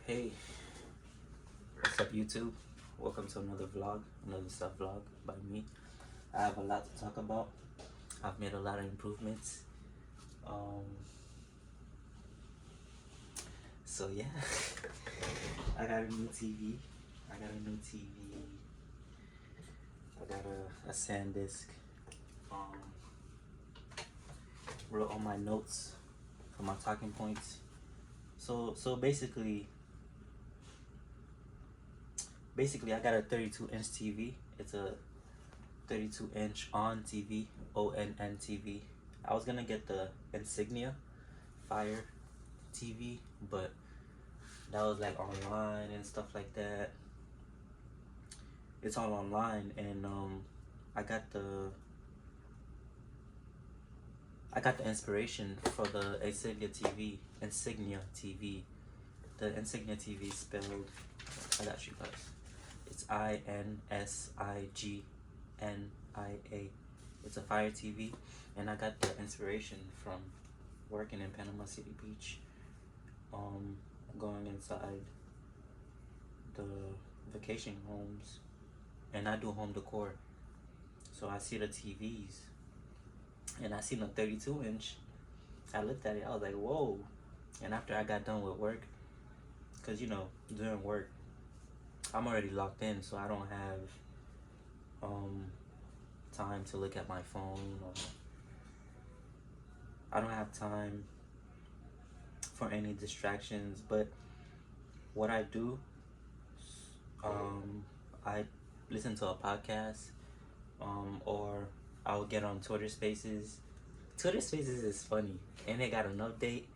Hey, what's up YouTube? Welcome to another vlog, another stuff vlog by me. I have a lot to talk about. I've made a lot of improvements. Um, so yeah, I got a new TV. I got a new TV. I got a sandisk. Um, wrote all my notes for my talking points. So basically I got a 32-inch TV. It's a 32-inch on TV, ONN TV. I was gonna get the Insignia Fire TV, but that was like online and stuff like that. It's all online, and I got the I got the inspiration for the Insignia TV. The Insignia TV spelled. I got you guys. It's INSIGNIA. It's a Fire TV, and I got the inspiration from working in Panama City Beach. Going inside the vacation homes, and I do home decor. So I see the TVs, and I seen a 32-inch. I looked at it, I was like, whoa. And after I got done with work, because during work, I'm already locked in, so I don't have time to look at my phone, or I don't have time for any distractions. But what I do, I listen to a podcast, or I'll get on Twitter Spaces. Twitter Spaces is funny, and they got an update.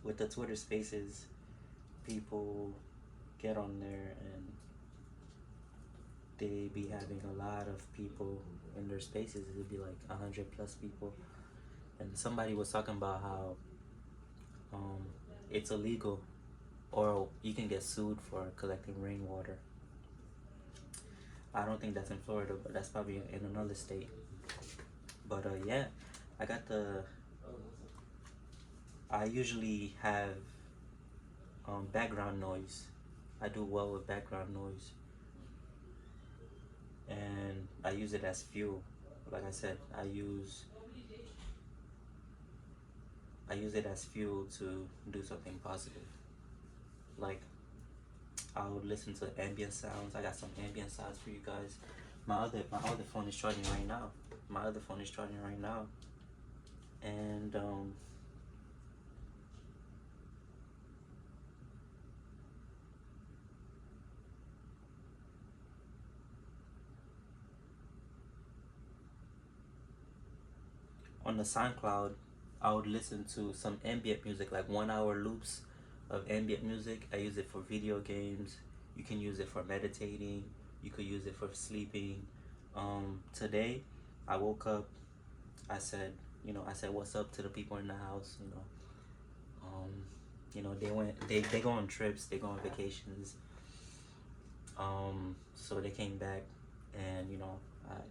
With the Twitter Spaces, people get on there and they be having a lot of people in their spaces. It'd be like 100+ people, and somebody was talking about how it's illegal, or you can get sued for collecting rainwater. I don't think that's in Florida, but that's probably in another state. But yeah, I got the. I usually have background noise. I do well with background noise, and I use it as fuel. Like I said, I use it as fuel to do something positive. Like, I would listen to ambient sounds. I got some ambient sounds for you guys. My other phone is charging right now. And on the SoundCloud, I would listen to some ambient music, like 1 hour loops of ambient music. I use it for video games. You can use it for meditating. You could use it for sleeping. Today, I woke up. I said, what's up to the people in the house. They go on trips. They go on vacations. So they came back, and I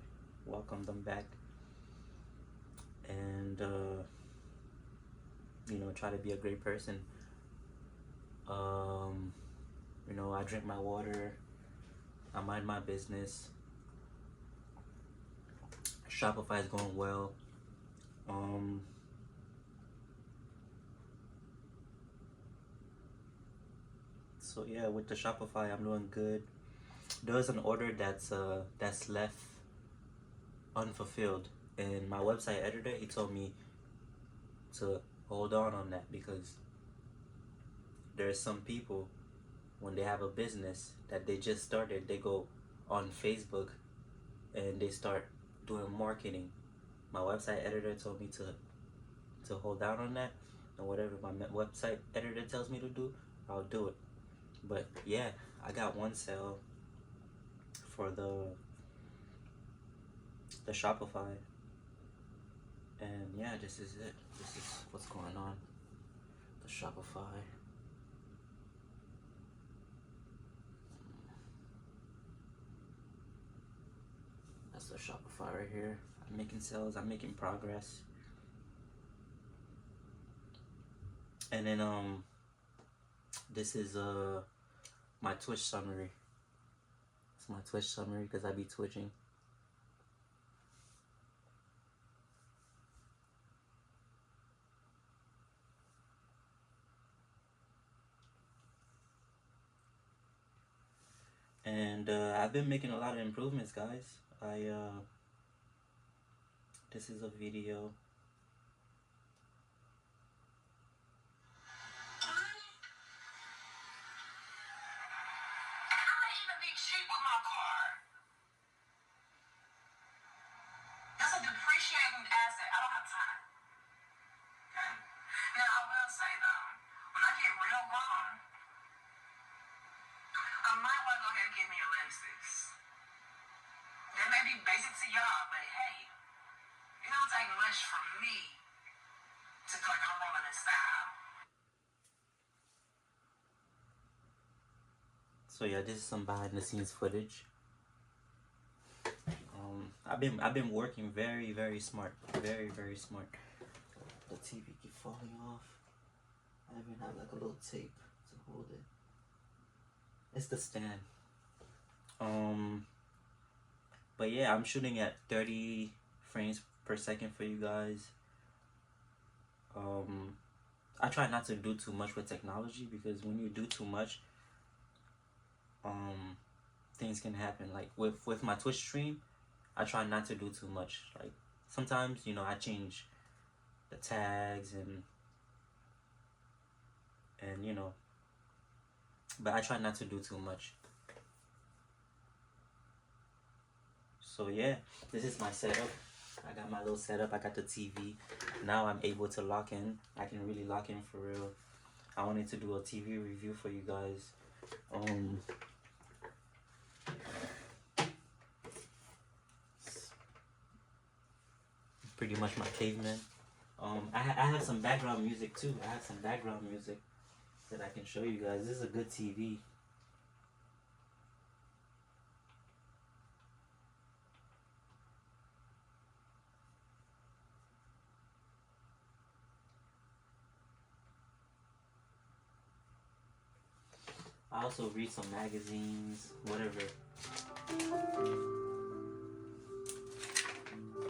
welcomed them back, and try to be a great person. I drink my water. I mind my business. Shopify is going well. So yeah, with the Shopify, I'm doing good. There's an order that's left unfulfilled, and my website editor, he told me to hold on that, because there's some people, when they have a business that they just started, they go on Facebook and they start doing marketing. My website editor told me to hold down on that, and whatever my website editor tells me to do, I'll do it. But yeah, I got one sale for the Shopify, and yeah, this is it. This is what's going on. The Shopify. That's the Shopify right here. I'm making sales. I'm making progress. And then this is my Twitch summary. It's my Twitch summary because I be twitching. And I've been making a lot of improvements, guys. This is a video. So yeah, this is some behind the scenes footage. I've been working very smart, very smart. The TV keep falling off. I even have like a little tape to hold it. It's the stand. But yeah, I'm shooting at 30 frames per second for you guys. I try not to do too much with technology because when you do too much, things can happen. Like with my Twitch stream, I try not to do too much. Like sometimes, you know, I change the tags and you know, but I try not to do too much. So yeah, this is my setup. I got my little setup. I got the TV. Now I'm able to lock in. I can really lock in for real. I wanted to do a TV review for you guys. Pretty much my caveman. I have some background music too. I have some background music that I can show you guys. This is a good TV. I also read some magazines, whatever.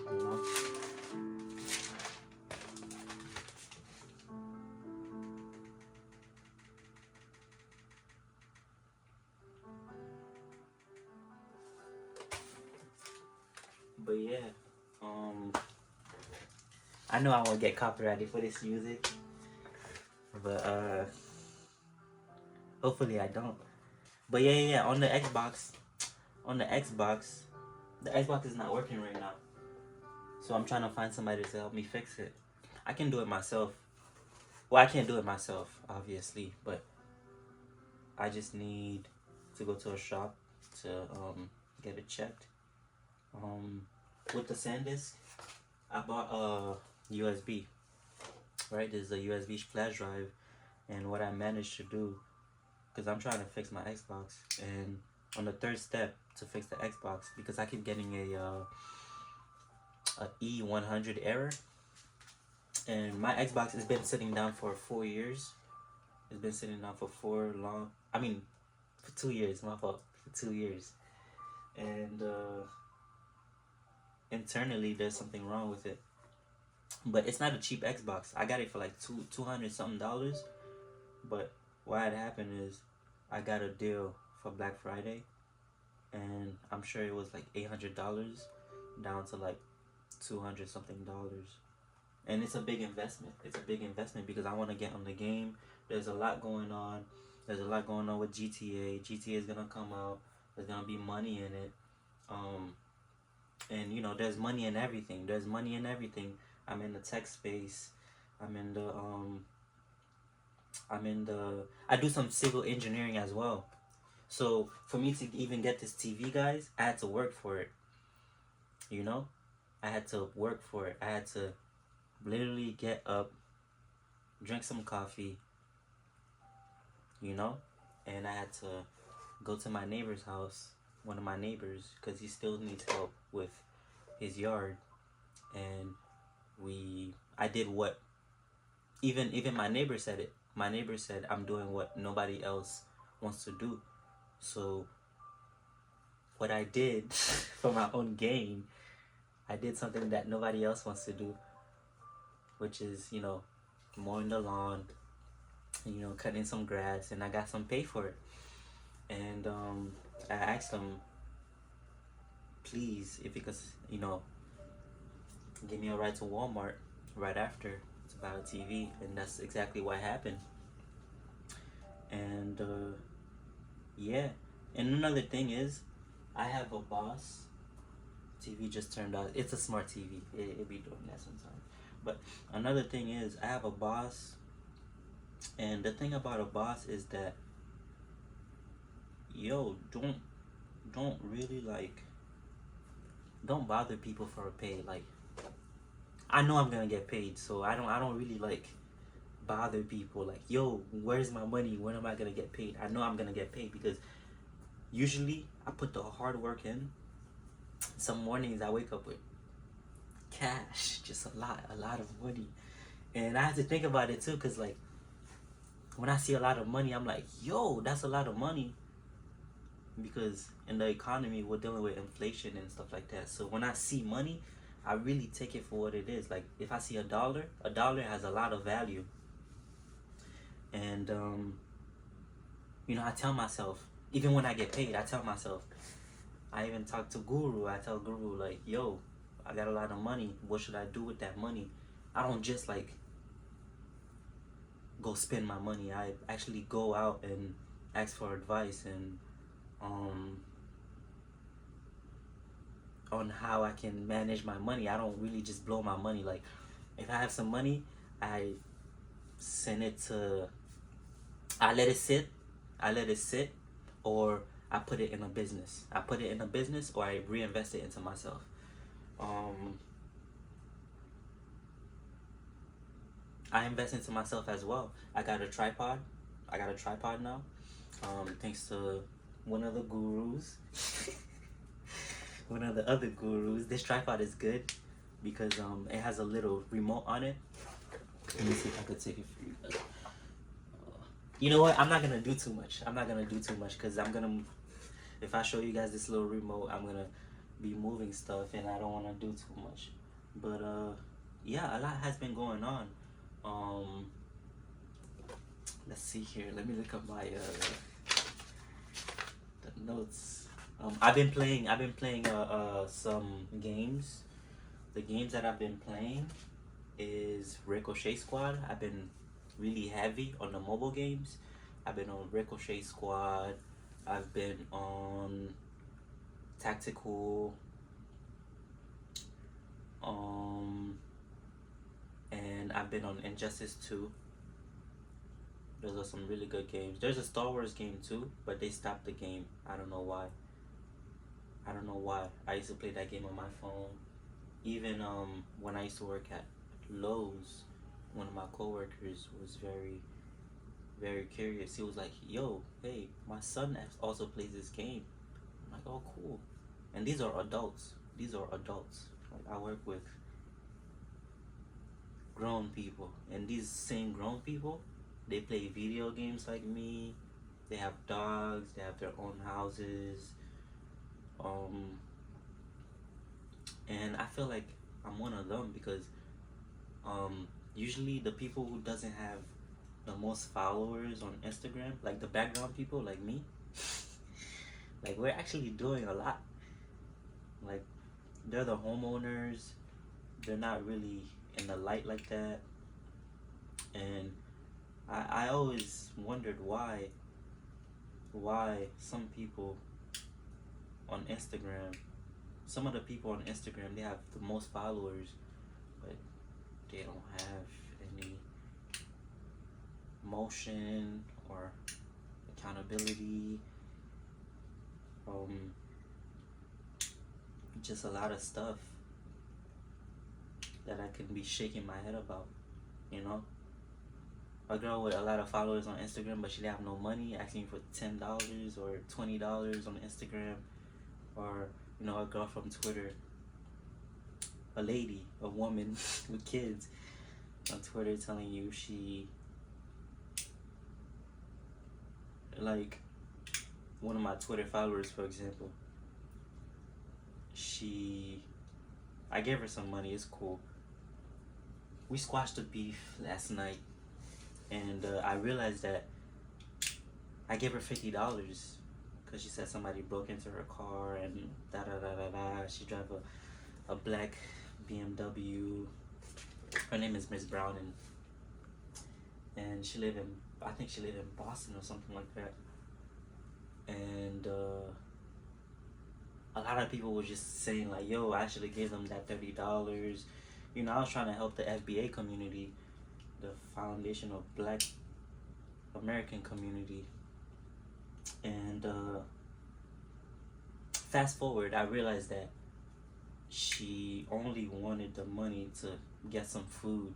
You know? But yeah, I know I won't get copyrighted for this music, but hopefully I don't. But yeah, on the Xbox, the Xbox is not working right now. So I'm trying to find somebody to help me fix it. I can do it myself. Well, I can't do it myself, obviously, but I just need to go to a shop to get it checked. With the sandisk, I bought a USB. Right, there's a USB flash drive, and what I managed to do, because I'm trying to fix my Xbox, and on the third step to fix the Xbox, because I keep getting a E100 error, and my Xbox has been sitting down for 4 years. It's been sitting down for for 2 years. My fault, for 2 years, and internally there's something wrong with it. But it's not a cheap Xbox. I got it for like $200 something dollars. But what had happened is I got a deal for Black Friday, and I'm sure it was like $800 down to like 200 something dollars. And it's a big investment. It's a big investment because I want to get on the game. There's a lot going on. There's a lot going on with GTA. GTA is gonna come out. There's gonna be money in it. And you know, there's money in everything. There's money in everything. I'm in the tech space. I'm in the I do some civil engineering as well. So for me to even get this TV, guys, I had to work for it. You know? I had to work for it. I had to literally get up, drink some coffee, you know? And I had to go to my neighbor's house, one of my neighbors, because he still needs help with his yard. And I did what Even my neighbor said it. My neighbor said I'm doing what nobody else wants to do. So what I did for my own gain, I did something that nobody else wants to do, which is, mowing the lawn, cutting some grass, and I got some pay for it. And I asked them, please, if you could, give me a ride to Walmart right after to buy a TV, and that's exactly what happened. And yeah, and another thing is, I have a boss. TV just turned out. It's a smart TV. It be doing that sometimes. But another thing is, I have a boss, and the thing about a boss is that, yo, don't really don't bother people for a pay. Like, I know I'm gonna get paid, so I don't really bother people like, yo, where's my money? When am I gonna get paid? I know I'm gonna get paid because usually I put the hard work in. Some mornings I wake up with cash, just a lot of money, and I have to think about it too, cause like when I see a lot of money, I'm like, yo, that's a lot of money. Because in the economy, we're dealing with inflation and stuff like that. So when I see money, I really take it for what it is. Like if I see a dollar has a lot of value. And I tell myself, even when I get paid, I tell myself. I even talk to Guru. I tell Guru like, yo, I got a lot of money. What should I do with that money? I don't just go spend my money. I actually go out and ask for advice and on how I can manage my money. I don't really just blow my money. Like if I have some money, I send it to, I let it sit, or I put it in a business. Or I reinvest it into myself. I invest into myself as well. I got a tripod now. Thanks to one of the gurus. One of the other gurus. This tripod is good because it has a little remote on it. Let me see if I could take it for you guys. You know what? I'm not gonna do too much because if I show you guys this little remote, I'm gonna be moving stuff and I don't want to do too much. But yeah, a lot has been going on. Let's see here. Let me look up my the notes. I've been playing some games. The games that I've been playing is Ricochet Squad. I've been really heavy on the mobile games. I've been on Ricochet Squad. I've been on Tactical. And I've been on Injustice 2. Those are some really good games. There's a Star Wars game too, but they stopped the game. I don't know why. I used to play that game on my phone. Even when I used to work at Lowe's, one of my coworkers was very, very curious. He was like, yo, hey, my son also plays this game. I'm like, oh, cool. And these are adults. Like, I work with grown people. And these same grown people, they play video games like me. They have dogs. They have their own houses. And I feel like I'm one of them because usually the people who doesn't have the most followers on Instagram, like the background people like me, like we're actually doing a lot. Like they're the homeowners. They're not really in the light like that. And I always wondered why some people on Instagram, some of the people on Instagram, they have the most followers, but they don't have any motion or accountability. Just a lot of stuff that I can be shaking my head about, A girl with a lot of followers on Instagram, but she didn't have no money, asking for $10 or $20 on Instagram, or a girl from Twitter, a lady, a woman with kids, on Twitter telling you she, like, one of my Twitter followers, for example, I gave her some money, it's cool. We squashed the beef last night, and I realized that I gave her $50 because she said somebody broke into her car and da da da da da. She drive a black BMW. Her name is Miss Brown, and she live in, I think she live in Boston or something like that. And a lot of people were just saying like, yo, I should have gave them that $30. You know, I was trying to help the FBA community, the Foundation of Black American Community. And fast forward, I realized that she only wanted the money to get some food.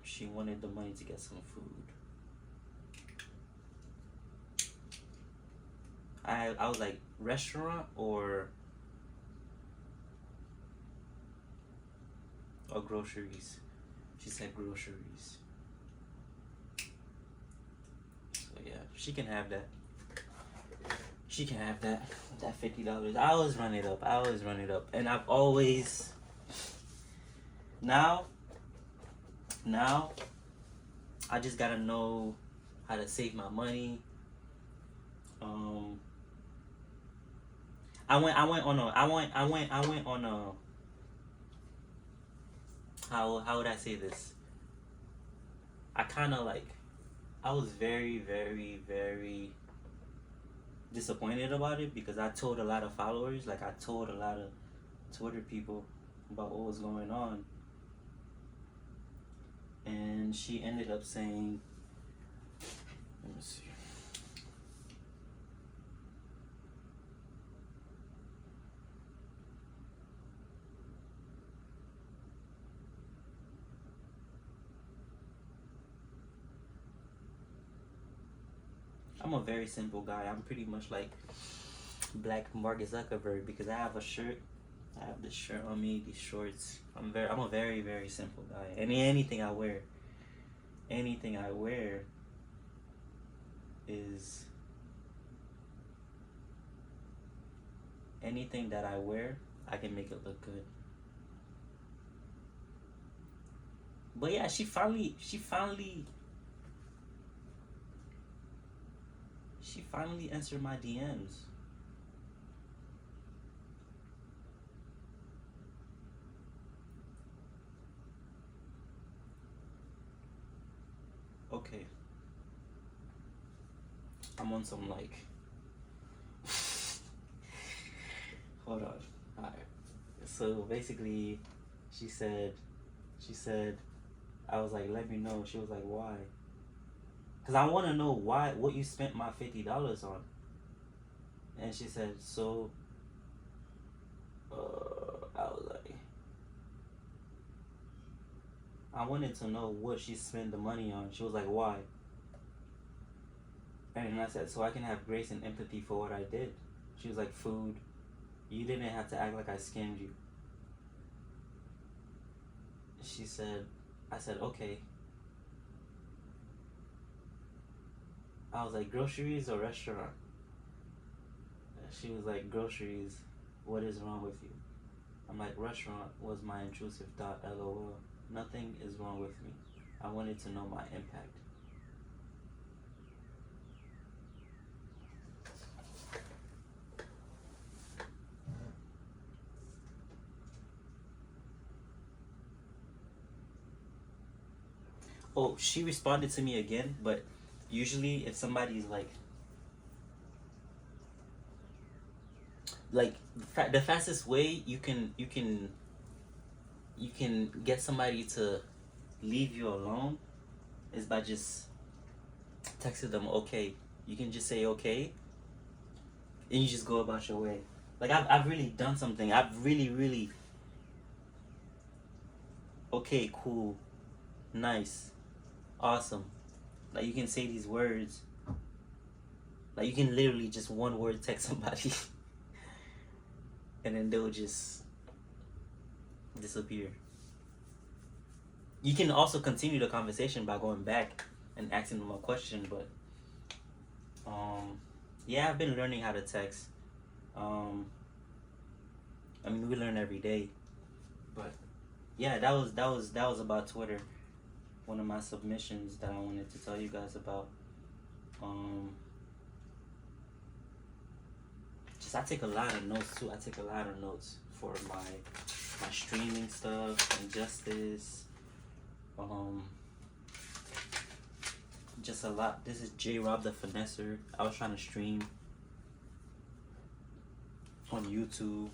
She wanted the money to get some food. I was like, restaurant or groceries? She said groceries. So yeah, she can have that. She can have that $50. I always run it up. And I've always, now I just gotta know how to save my money. I went on a how would I say this? I was very, very, very disappointed about it because I told a lot of followers, like I told a lot of Twitter people about what was going on. And she ended up saying, let me see. I'm a very simple guy. I'm pretty much like Black Mark Zuckerberg because I have a shirt. I have this shirt on me, these shorts. I'm a very, very simple guy. Anything I wear is anything that I wear, I can make it look good. But yeah, she finally answered my DMs. Okay. I'm on some like hold on. Alright. So basically she said I was like, let me know. She was like, why? Because I want to know what you spent my $50 on. And she said, so I was like, I wanted to know what she spent the money on. She was like, why? And I said, so I can have grace and empathy for what I did. She was like, food. You didn't have to act like I scammed you. She said, I said, okay. I was like, groceries or restaurant? She was like, groceries. What is wrong with you? I'm like, restaurant was my intrusive thought, LOL. Nothing is wrong with me. I wanted to know my impact. Oh, she responded to me again, but usually if somebody's like the fastest way you can get somebody to leave you alone is by just texting them okay. You can just say okay and you just go about your way. Like I've really done something. I've really okay, cool, nice, awesome. Like you can say these words. Like you can literally just one word text somebody and then they'll just disappear. You can also continue the conversation by going back and asking them a question, but yeah, I've been learning how to text. Um, I mean, we learn every day, but yeah, that was about Twitter. One of my submissions that I wanted to tell you guys about. Um, just I take a lot of notes too. I take a lot of notes for my streaming stuff, injustice. Um, just a lot. This is J Rob the Finesser. I was trying to stream on YouTube.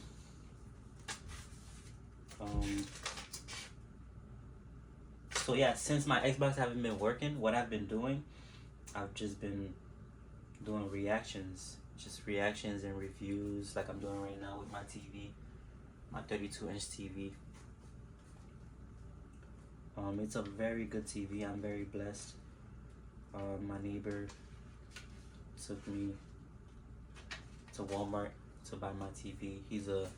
So yeah, since my Xbox haven't been working, what I've been doing, I've just been doing reactions, just reactions and reviews, like I'm doing right now with my TV, my 32-inch TV. It's a very good TV. I'm very blessed. My neighbor took me to Walmart to buy my TV. He's a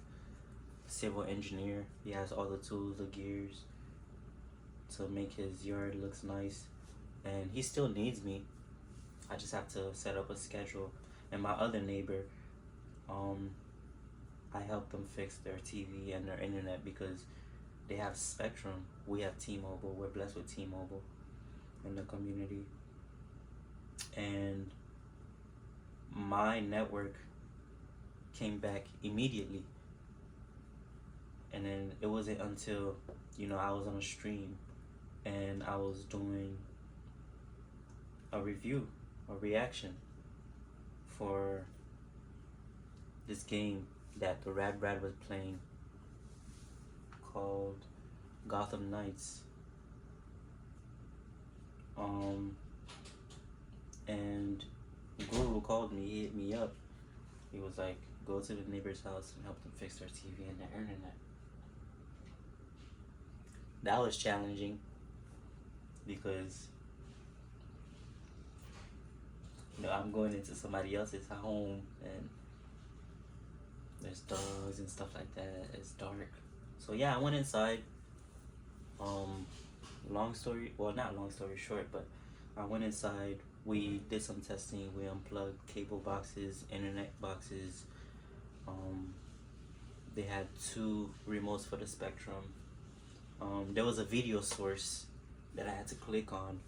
civil engineer. He has all the tools, the gears to make his yard looks nice, and he still needs me. I just have to set up a schedule. And my other neighbor, I help them fix their TV and their internet because they have Spectrum. We have T-Mobile. We're blessed with T-Mobile in the community. And my network came back immediately. And then it wasn't until, I was on a stream and I was doing a review, a reaction for this game that the Rad Brad was playing called Gotham Knights. And Guru called me, he hit me up. He was like, go to the neighbor's house and help them fix their TV and their internet. That was challenging because I'm going into somebody else's home and there's dogs and stuff like that. It's dark. So yeah, I went inside. Not long story short, but I went inside. We did some testing. We unplugged cable boxes, internet boxes. They had 2 remotes for the Spectrum. There was a video source that I had to click on,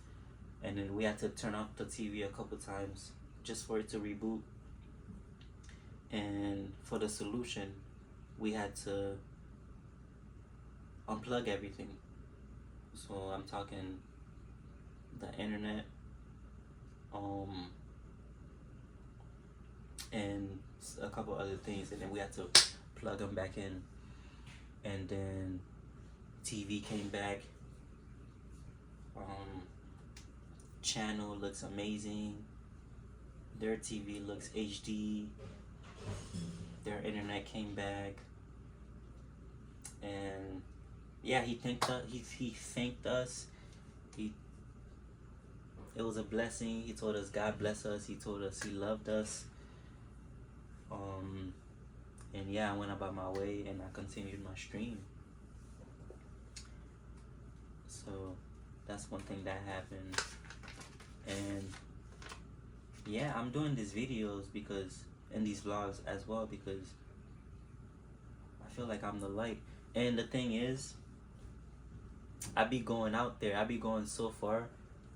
and then we had to turn off the TV a couple times just for it to reboot. And for the solution, we had to unplug everything. So I'm talking the internet, and a couple other things, and then we had to plug them back in. And then TV came back. Channel looks amazing. Their TV looks HD. Their internet came back, and yeah, he thanked us. He thanked us. It was a blessing. He told us God bless us. He told us He loved us. And yeah, I went about my way and I continued my stream. So that's one thing that happened. And yeah, I'm doing these videos and these vlogs as well because I feel like I'm the light. And the thing is, I be going out there. I be going so far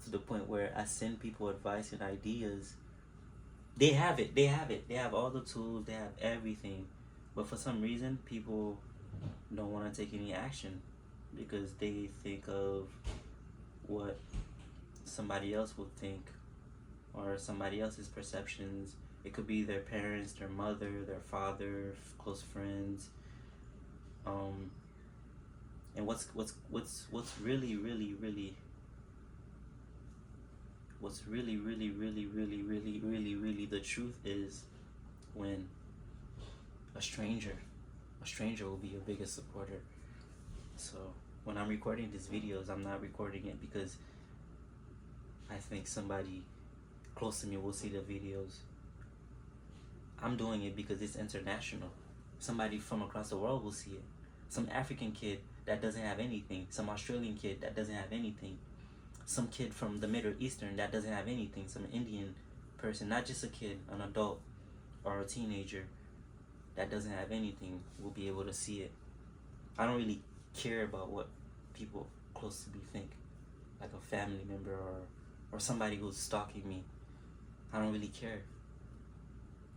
to the point where I send people advice and ideas. They have it. They have all the tools. They have everything. But for some reason, people don't want to take any action because they think of what somebody else would think or somebody else's perceptions. It could be their parents, their mother, their father, close friends. And what's really the truth is when a stranger will be your biggest supporter. So when I'm recording these videos, I'm not recording it because I think somebody close to me will see the videos. I'm doing it because it's international. Somebody from across the world will see it. Some African kid that doesn't have anything, some Australian kid that doesn't have anything, some kid from the Middle Eastern that doesn't have anything, some Indian person, not just a kid, an adult or a teenager that doesn't have anything will be able to see it. I don't really care about what people close to me think, like a family member or somebody who's stalking me. I don't really care.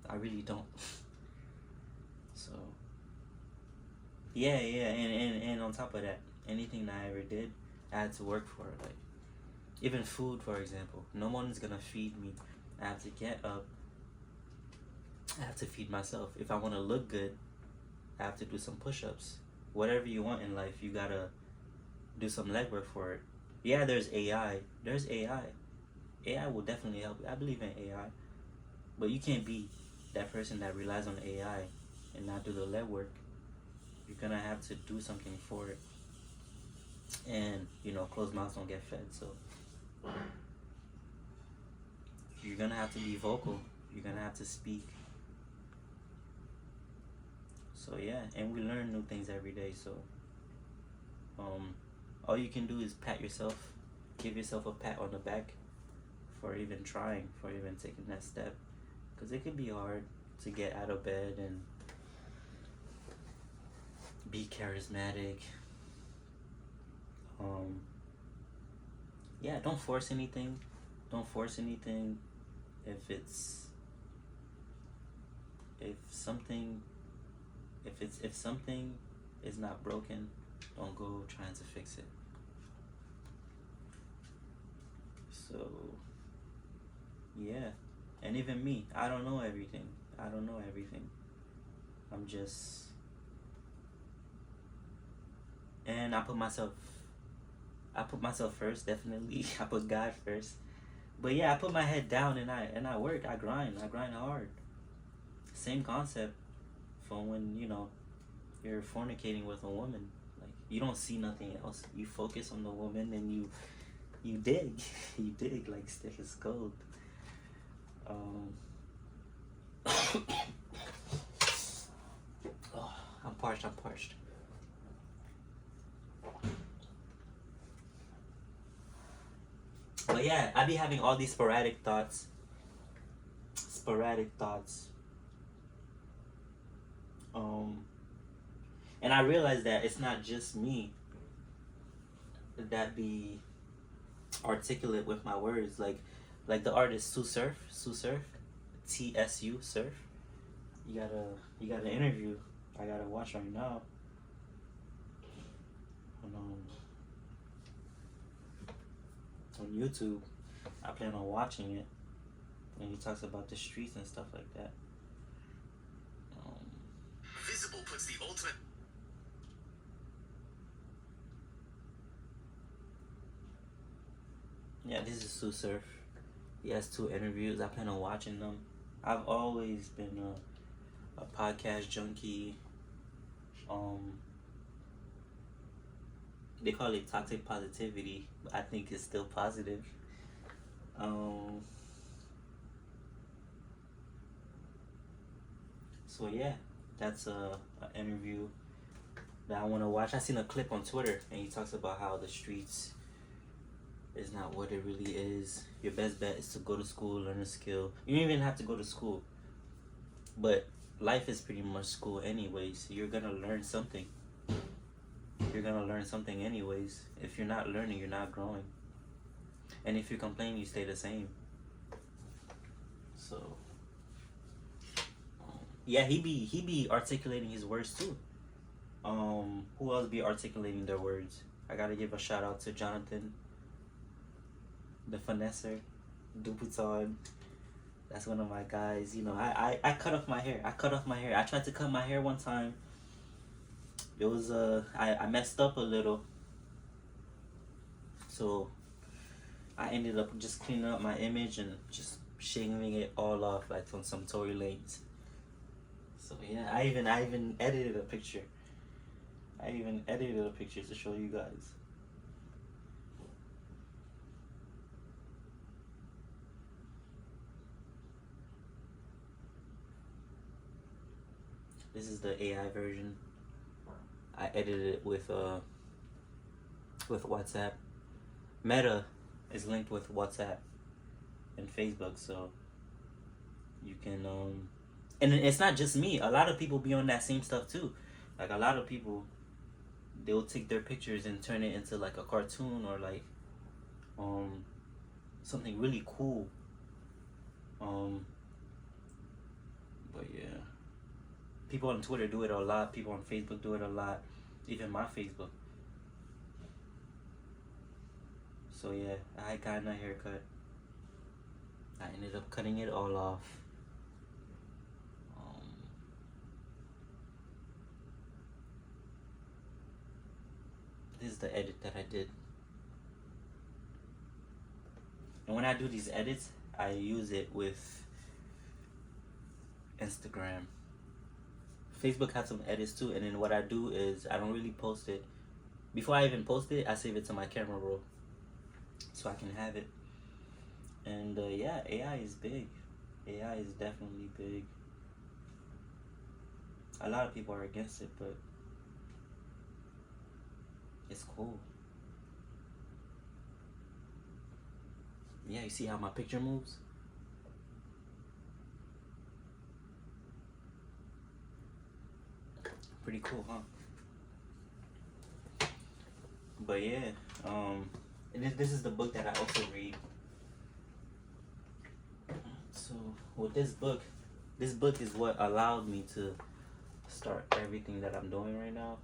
I really don't. So yeah, and on top of that, anything that I ever did, I had to work for it. Like even food, for example, no one's gonna feed me. I have to get up. I have to feed myself. If I want to look good, I have to do some push-ups. Whatever you want in life, you gotta do some legwork for it. Yeah, there's AI. There's AI. AI will definitely help you. I believe in AI, but you can't be that person that relies on AI and not do the legwork. You're gonna have to do something for it. And closed mouths don't get fed. So you're gonna have to be vocal. You're gonna have to speak. So yeah, and we learn new things every day. So all you can do is pat yourself, give yourself a pat on the back for even trying, for even taking that step, because it could be hard to get out of bed and be charismatic. Yeah, don't force anything. Don't force anything. If something if something is not broken, don't go trying to fix it. So yeah, and even me, I don't know everything. I'm just, and I put myself first, definitely. I put God first. But yeah, I put my head down and I work. I grind hard. Same concept from when you're fornicating with a woman. Like you don't see nothing else. You focus on the woman and you dig. You dig like stiff as gold. Oh, I'm parched. But yeah, I be having all these sporadic thoughts. And I realize that it's not just me that be articulate with my words. Like the artist Sue Surf, TSU Surf. You got an interview I gotta watch right now. On YouTube. I plan on watching it. And he talks about the streets and stuff like that. Visible puts the ultimate. Yeah, this is Sue Surf. He has 2 interviews. I plan on watching them. I've always been a podcast junkie. They call it toxic positivity, but I think it's still positive. So yeah, that's an interview that I want to watch. I seen a clip on Twitter, and he talks about how the streets is not what it really is. Your best bet is to go to school, learn a skill. You don't even have to go to school, but life is pretty much school anyways. You're gonna learn something. Anyways. If you're not learning, you're not growing. And if you complain, you stay the same. So yeah, he be articulating his words too. Who else be articulating their words? I gotta give a shout out to Jonathan, the finesser, Dubuton. That's one of my guys. I cut off my hair. I tried to cut my hair one time. It was I messed up a little. So I ended up just cleaning up my image and just shaving it all off like on some Tory Lanez. So yeah, I even edited a picture. To show you guys. This is the AI version. I edited it with with WhatsApp. Meta is linked with WhatsApp and Facebook, so you can and it's not just me. A lot of people be on that same stuff too. Like a lot of people, they'll take their pictures and turn it into like a cartoon or like um something really cool. But yeah, people on Twitter do it a lot. People on Facebook do it a lot. Even my Facebook. So yeah, I got my haircut. I ended up cutting it all off. This is the edit that I did. And when I do these edits, I use it with Instagram. Facebook has some edits too, and then what I do is I don't really post it. Before I even post it, I save it to my camera roll so I can have it. And yeah, AI is big. AI is definitely big. A lot of people are against it, but it's cool. Yeah, you see how my picture moves? Pretty cool, huh? But yeah, this is the book that I also read. So with this book is what allowed me to start everything that I'm doing right now.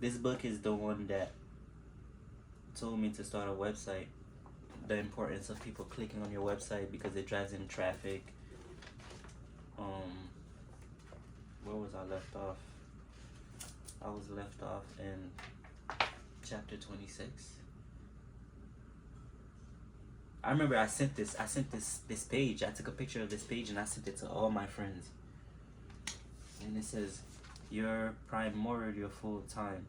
This book is the one that told me to start a website. The importance of people clicking on your website because it drives in traffic. Where was I left off? I was left off in chapter 26. I remember I sent this page. I took a picture of this page and I sent it to all my friends. And it says, "Your primordial full time.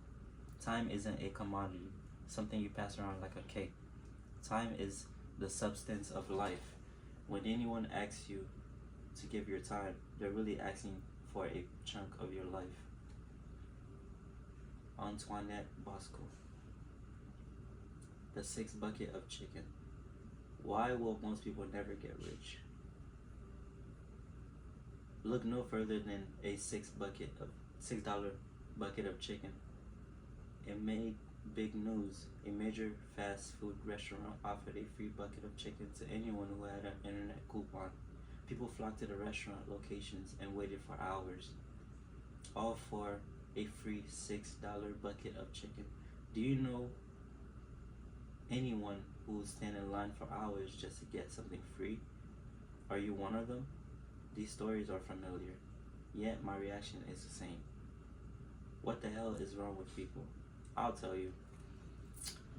Time isn't a commodity, something you pass around like a cake. Time is the substance of life. When anyone asks you to give your time, they're really asking for a chunk of your life." Antoinette Bosco. The sixth bucket of chicken. Why will most people never get rich? Look no further than a $6 bucket of chicken. It made big news. A major fast food restaurant offered a free bucket of chicken to anyone who had an internet coupon. People flocked to the restaurant locations and waited for hours, all for a free $6 bucket of chicken. Do you know anyone who will stand in line for hours just to get something free? Are you one of them? These stories are familiar, yet my reaction is the same. What the hell is wrong with people? I'll tell you.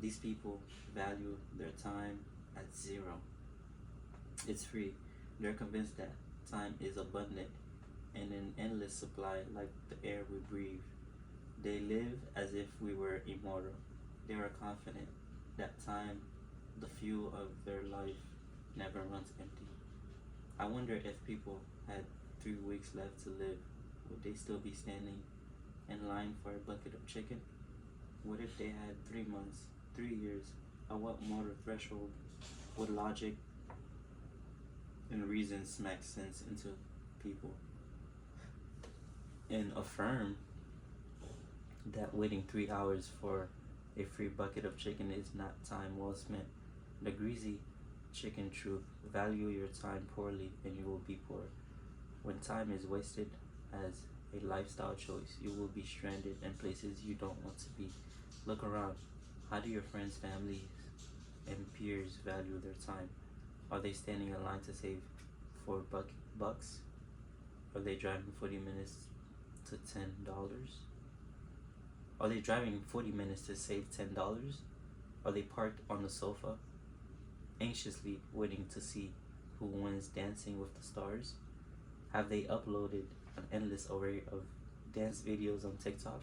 These people value their time at zero. It's free. They're convinced that time is abundant and an endless supply like the air we breathe. They live as if we were immortal. They are confident that time, the fuel of their life, never runs empty. I wonder if people had 3 weeks left to live, would they still be standing in line for a bucket of chicken? What if they had 3 months, 3 years? At what moral threshold would logic and reason smack sense into people and affirm that waiting 3 hours for a free bucket of chicken is not time well spent? The greasy chicken truth: value your time poorly and you will be poor. When time is wasted as a lifestyle choice, you will be stranded in places you don't want to be. Look around. How do your friends, families, and peers value their time? Are they standing in line to save $4? Are they driving 40 minutes to $10? Are they driving 40 minutes to save $10? Are they parked on the sofa, anxiously waiting to see who wins Dancing with the Stars? Have they uploaded an endless array of dance videos on TikTok?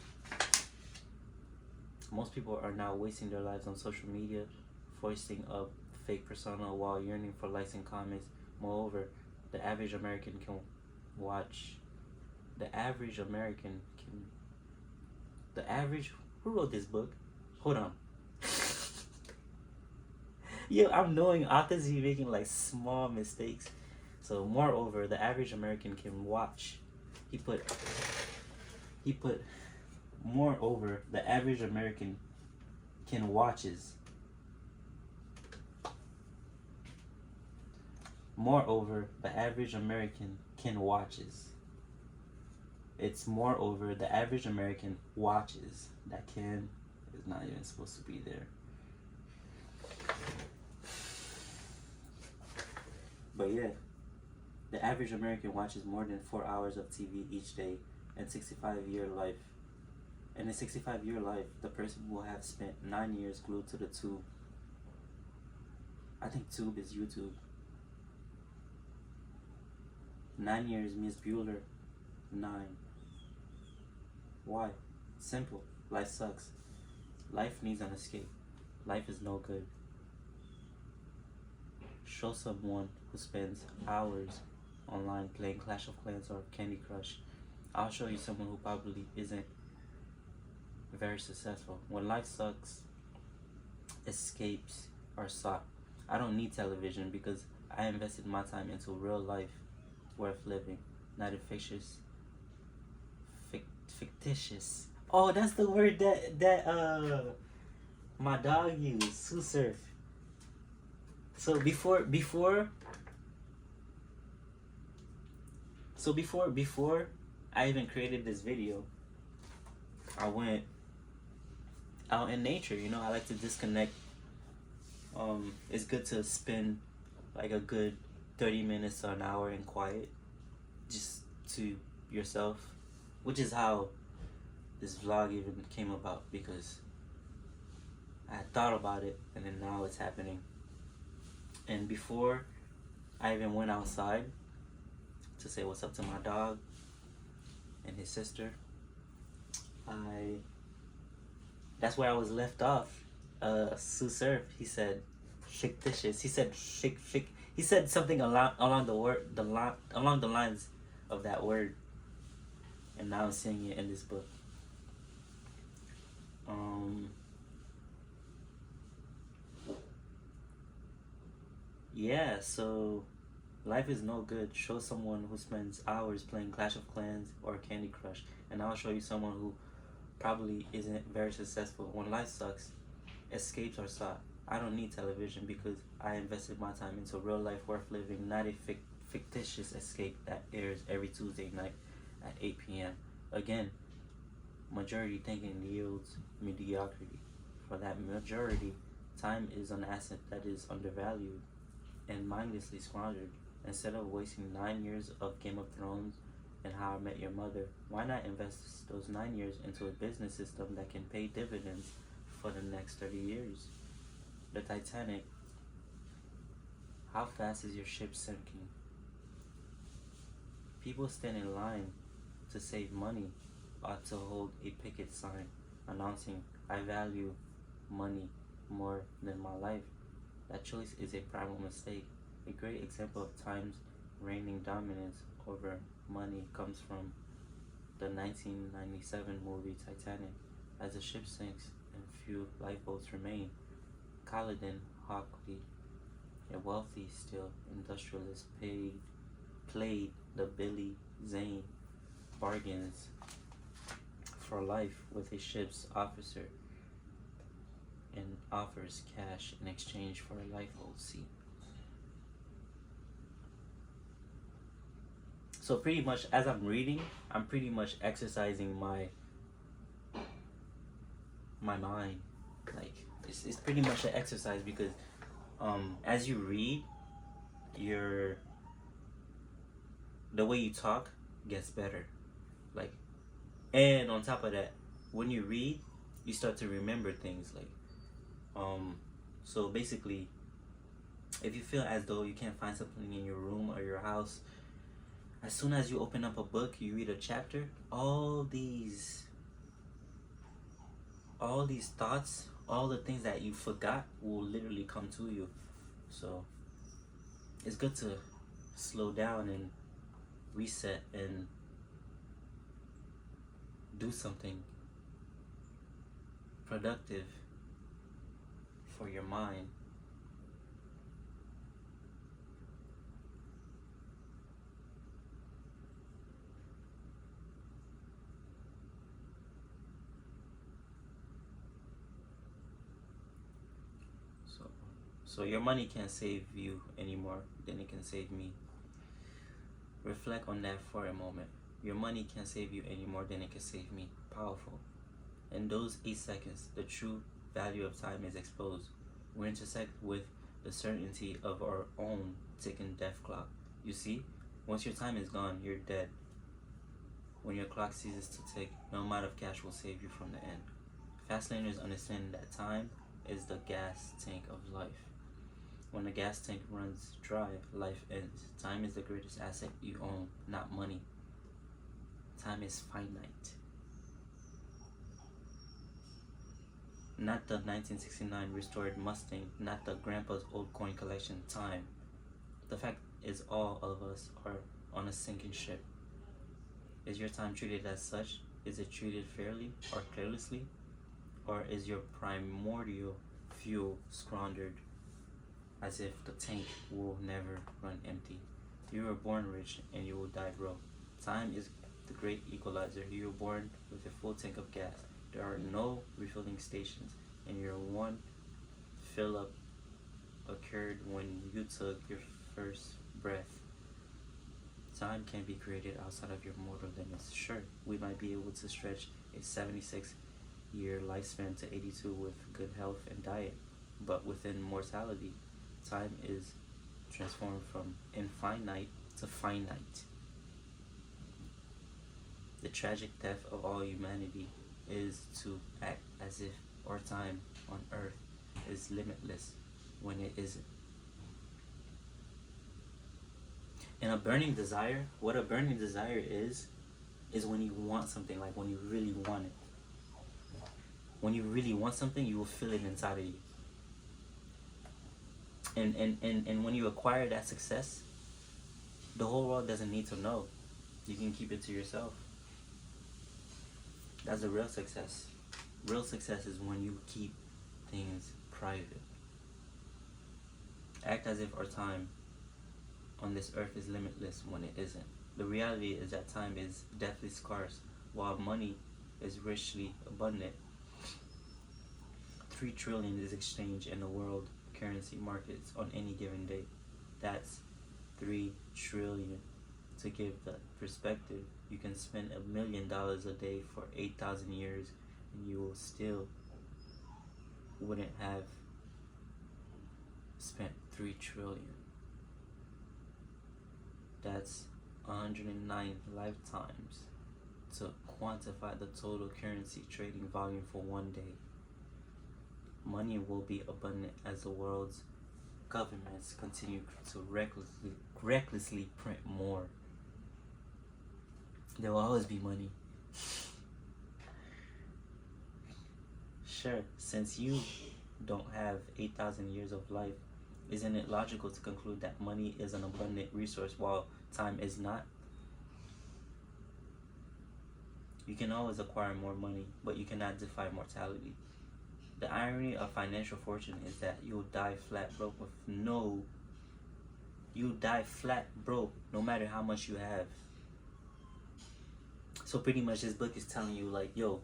Most people are now wasting their lives on social media, foisting a fake persona while yearning for likes and comments. Moreover, the average American can watch. The average American can. The average. Who wrote this book? Hold on. Yo, I'm knowing authors be making like small mistakes. So moreover, the average American can watch. He put. Moreover, the average American can watches. Moreover, the average American can watches. It's moreover, the average American watches. That can is not even supposed to be there. But yeah, the average American watches more than 4 hours of TV each day and 65-year life. In a 65-year life, the person will have spent 9 years glued to the tube. I think tube is YouTube. 9 years, Miss Bueller. 9. Why? Simple. Life sucks. Life needs an escape. Life is no good. Show someone who spends hours online playing Clash of Clans or Candy Crush. I'll show you someone who probably isn't very successful. When life sucks, escapes are sought. I don't need television because I invested my time into real life worth living, not a fictitious. Oh, that's the word that my dog used. Sue surf. So before I even created this video, I went out in nature. You know, I like to disconnect. It's good to spend like a good 30 minutes to an hour in quiet, just to yourself, which is how this vlog even came about, because I had thought about it and then now it's happening. And before I even went outside to say what's up to my dog and his sister, that's where I was left off. Sue Surf, he said fictitious. He said he said something along the lines of that word, and now I'm seeing it in this book. Yeah, so life is no good. Show someone who spends hours playing Clash of Clans or Candy Crush, and I'll show you someone who probably isn't very successful. When life sucks, escapes are sought. I don't need television because I invested my time into real life worth living, not a fictitious escape that airs every Tuesday night at 8 p.m. Again, majority thinking yields mediocrity. For that majority, time is an asset that is undervalued and mindlessly squandered. Instead of wasting 9 years of Game of Thrones and How I Met Your Mother, why not invest those 9 years into a business system that can pay dividends for the next 30 years? The Titanic. How fast is your ship sinking? People stand in line to save money ought to hold a picket sign announcing, I value money more than my life. That choice is a primal mistake. A great example of times reigning dominance over money comes from the 1997 movie Titanic. As the ship sinks and few lifeboats remain, Caledon Hockley, a wealthy steel industrialist, played the Billy Zane bargains for life with a ship's officer and offers cash in exchange for a lifeboat seat. So pretty much as I'm reading, I'm pretty much exercising my mind. Like it's pretty much an exercise because as you read, the way you talk gets better. Like, and on top of that, when you read, you start to remember things. Like so basically, if you feel as though you can't find something in your room or your house, as soon as you open up a book, you read a chapter, all these thoughts, all the things that you forgot will literally come to you. So it's good to slow down and reset and do something productive for your mind. So your money can't save you anymore than it can save me. Reflect on that for a moment. Your money can't save you any more than it can save me. Powerful. In those 8 seconds, the true value of time is exposed. We intersect with the certainty of our own ticking death clock. You see, once your time is gone, you're dead. When your clock ceases to tick, no amount of cash will save you from the end. Fast laners understand that time is the gas tank of life. When the gas tank runs dry, life ends. Time is the greatest asset you own, not money. Time is finite. Not the 1969 restored Mustang, not the grandpa's old coin collection. Time. The fact is, all of us are on a sinking ship. Is your time treated as such? Is it treated fairly or carelessly? Or is your primordial fuel squandered as if the tank will never run empty? You were born rich and you will die broke. Time is the great equalizer. You were born with a full tank of gas. There are no refilling stations, and your one fill up occurred when you took your first breath. Time can be created outside of your mortal limits. Sure, we might be able to stretch a 76-year lifespan to 82 with good health and diet, but within mortality, time is transformed from infinite to finite. The tragic death of all humanity is to act as if our time on earth is limitless when it isn't. And a burning desire, what a burning desire is when you want something, like when you really want it. When you really want something, you will feel it inside of you. And when you acquire that success, the whole world doesn't need to know. You can keep it to yourself. That's the real success. Real success is when you keep things private. Act as if our time on this earth is limitless when it isn't. The reality is that time is deathly scarce, while money is richly abundant. 3 trillion is exchanged in the world currency markets on any given day. That's 3 trillion. To give the perspective, you can spend $1 million a day for 8,000 years and you will still wouldn't have spent 3 trillion. That's 109 lifetimes to quantify the total currency trading volume for one day. Money will be abundant as the world's governments continue to recklessly print more. There will always be money. Sure, since you don't have 8,000 years of life, isn't it logical to conclude that money is an abundant resource while time is not? You can always acquire more money, but you cannot defy mortality. The irony of financial fortune is that you'll die flat broke no matter how much you have. So pretty much this book is telling you, like, yo,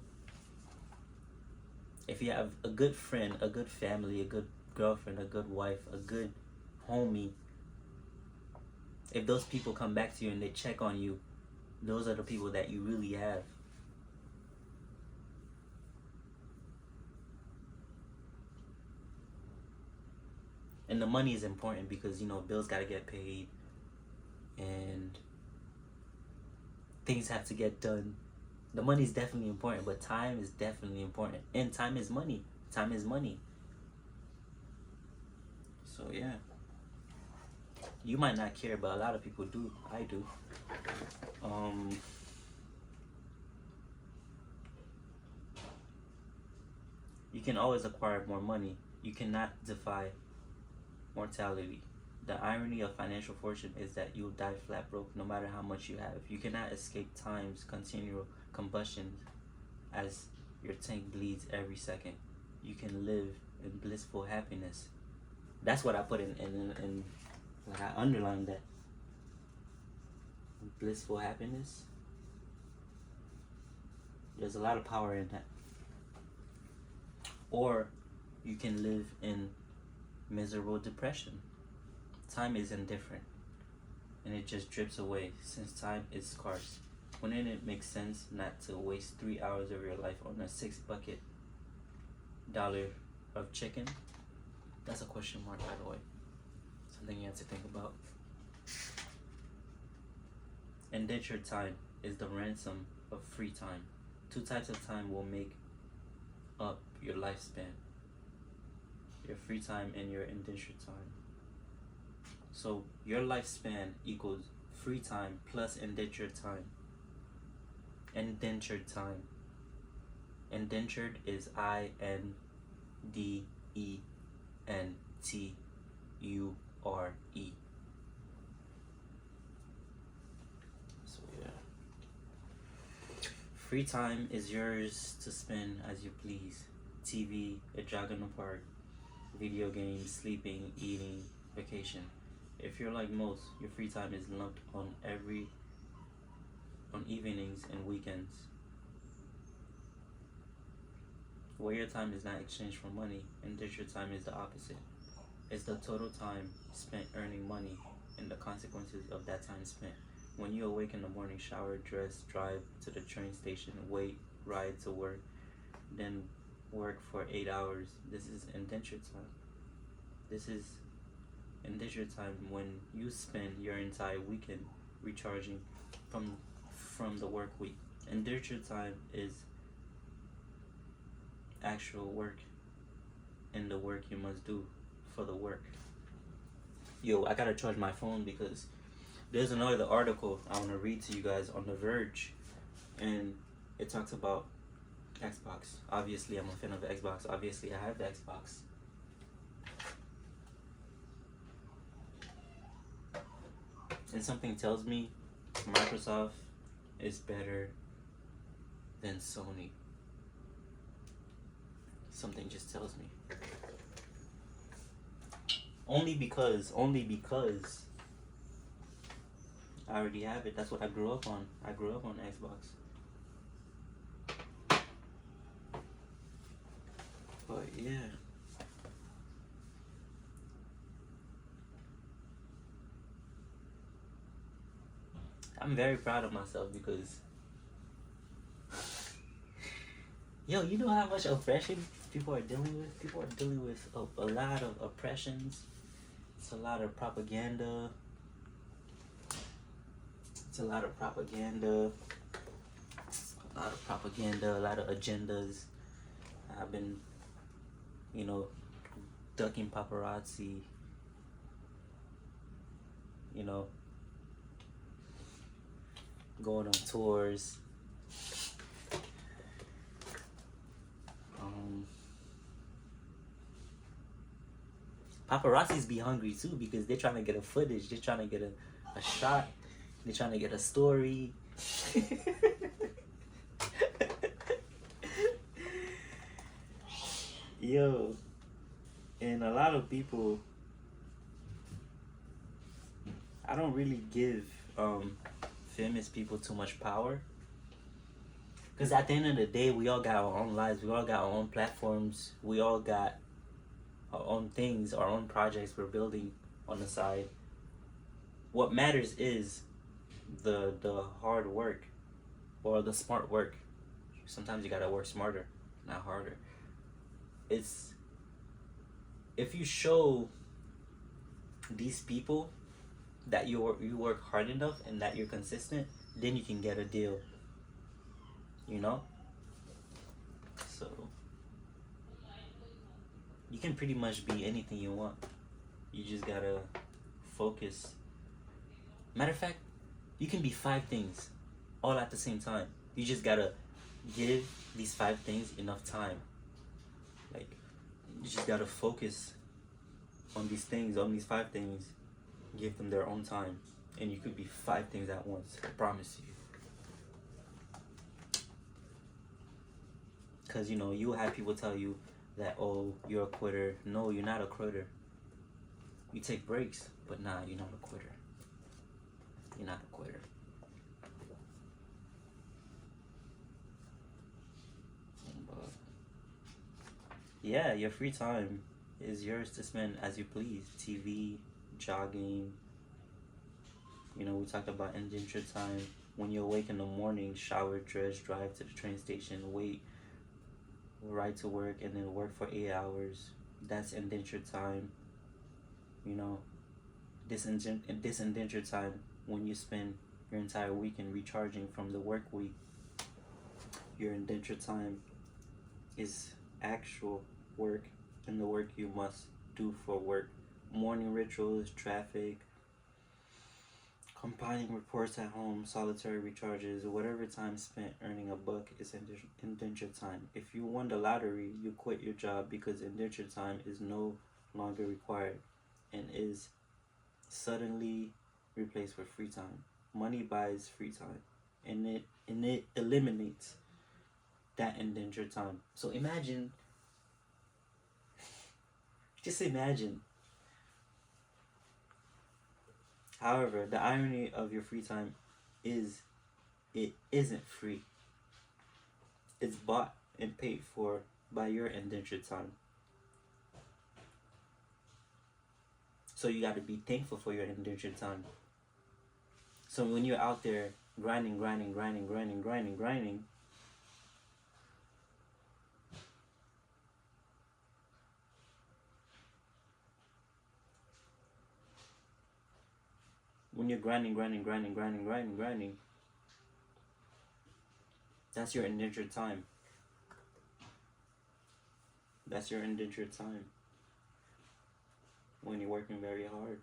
if you have a good friend, a good family, a good girlfriend, a good wife, a good homie, if those people come back to you and they check on you, those are the people that you really have. And the money is important because, you know, bills gotta get paid and things have to get done. The money is definitely important, but time is definitely important. And time is money. Time is money. So yeah. You might not care, but a lot of people do. I do. You can always acquire more money. You cannot defy mortality. The irony of financial fortune is that you'll die flat broke no matter how much you have. You cannot escape time's continual combustion as your tank bleeds every second. You can live in blissful happiness. That's what I put in like I underlined that. Blissful happiness. There's a lot of power in that. Or you can live in miserable depression. Time is indifferent and it just drips away since time is scarce. Wouldn't it make sense not to waste 3 hours of your life on a $6 of chicken? That's a question mark, by the way. Something you have to think about. Indentured time is the ransom of free time. 2 types of time will make up your lifespan: your free time and your indentured time. So your lifespan equals free time plus indentured time. Indentured time. Indentured is INDENTURE. So yeah. Free time is yours to spend as you please. TV, a jog in the park, video games, sleeping, eating, vacation. If you're like most, your free time is lumped on evenings and weekends. Where your time is not exchanged for money, indentured time is the opposite. It's the total time spent earning money and the consequences of that time spent. When you awake in the morning, shower, dress, drive to the train station, wait, ride to work, then work for 8 hours. This is indentured time. This is indentured time when you spend your entire weekend recharging from the work week. Indentured time is actual work and the work you must do for the work. Yo, I gotta charge my phone because there's another article I want to read to you guys on The Verge, and it talks about Xbox. Obviously, I'm a fan of Xbox. Obviously, I have the Xbox. And something tells me Microsoft is better than Sony. Something just tells me. Only because I already have it. That's what I grew up on. I grew up on Xbox. But yeah. I'm very proud of myself because yo, you know how much oppression people are dealing with? People are dealing with a lot of oppressions. It's a lot of propaganda. A lot of propaganda, a lot of agendas. I've been, ducking paparazzi, going on tours. Paparazzis be hungry too because they're trying to get a footage, they're trying to get a shot. They're trying to get a story. Yo. And a lot of people, I don't really give famous people too much power. Because at the end of the day, we all got our own lives. We all got our own platforms. We all got our own things, our own projects we're building on the side. What matters is the hard work or the smart work. Sometimes you gotta work smarter, not harder. It's if you show these people that you work hard enough and that you're consistent, then you can get a deal. So you can pretty much be anything you want. You just gotta focus. Matter of fact, you can be 5 things all at the same time. You just gotta give these 5 things enough time. Like, you just gotta focus on these things, on these 5 things, Give them their own time, and you could be 5 things at once. I promise you. Because, you have people tell you that, oh, you're a quitter. No, you're not a quitter. You take breaks, but nah, you're not a quitter. You're not a quitter. But yeah, your free time is yours to spend as you please. TV, jogging. We talked about indentured time. When you awake in the morning, shower, dress, drive to the train station, wait, ride to work, and then work for 8 hours. That's indentured time. This indentured time when you spend your entire weekend recharging from the work week. Your indentured time is actual work and the work you must do for work. Morning rituals, traffic, compiling reports at home, solitary recharges, whatever time spent earning a buck is indentured time. If you won the lottery, you quit your job because indentured time is no longer required and is suddenly replaced with free time. Money buys free time, and it eliminates that indentured time. So just imagine. However, the irony of your free time is it isn't free. It's bought and paid for by your indentured time. So you got to be thankful for your indentured time. So when you're out there grinding, when you're grinding, that's your indentured time. That's your indentured time. When you're working very hard.